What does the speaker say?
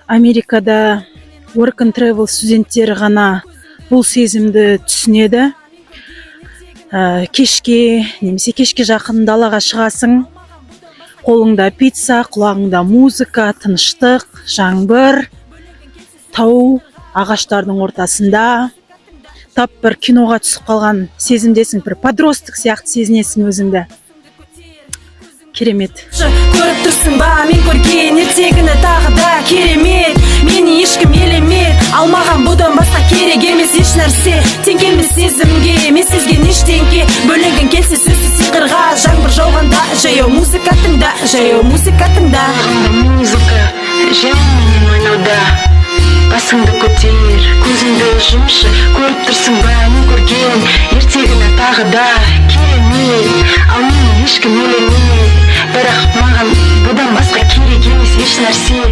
Америкада work and travel студенттері ғана бұл сезімді түсінеді. Кешке немесе кешке жақын далаға шығасың, қолыңда пицца, құлағыңда музыка, тыныштық, жаңбыр, тау, ағаштардың ортасында, тап бір киноға түсіп қалған сезімдесің, бір подростық сияқты сезінесің өзіңді. Керемет. Көріп тұрсың ба, мен көрген ертегіні тағы да керемет. Мені ешкім елемет, алмаған бұдан басқа керек емес еш нәрсе. Тең келмес сезімге, мен сезген ештеңке. Бөлінген келсе сөзсіз сиқырға, жаңбыр жауғанда жаяу музыка тыңда, жаяу музыка тыңда. Музыка жаумен ойнауда, басыңды көтер, көзіңді жұмшы. Көріп тұрсың ба, мен көрген ертегіні тағы да керемет. Ал мені ешкім елемет, бірақ маған бұдан басқа керек емес еш нәрсе.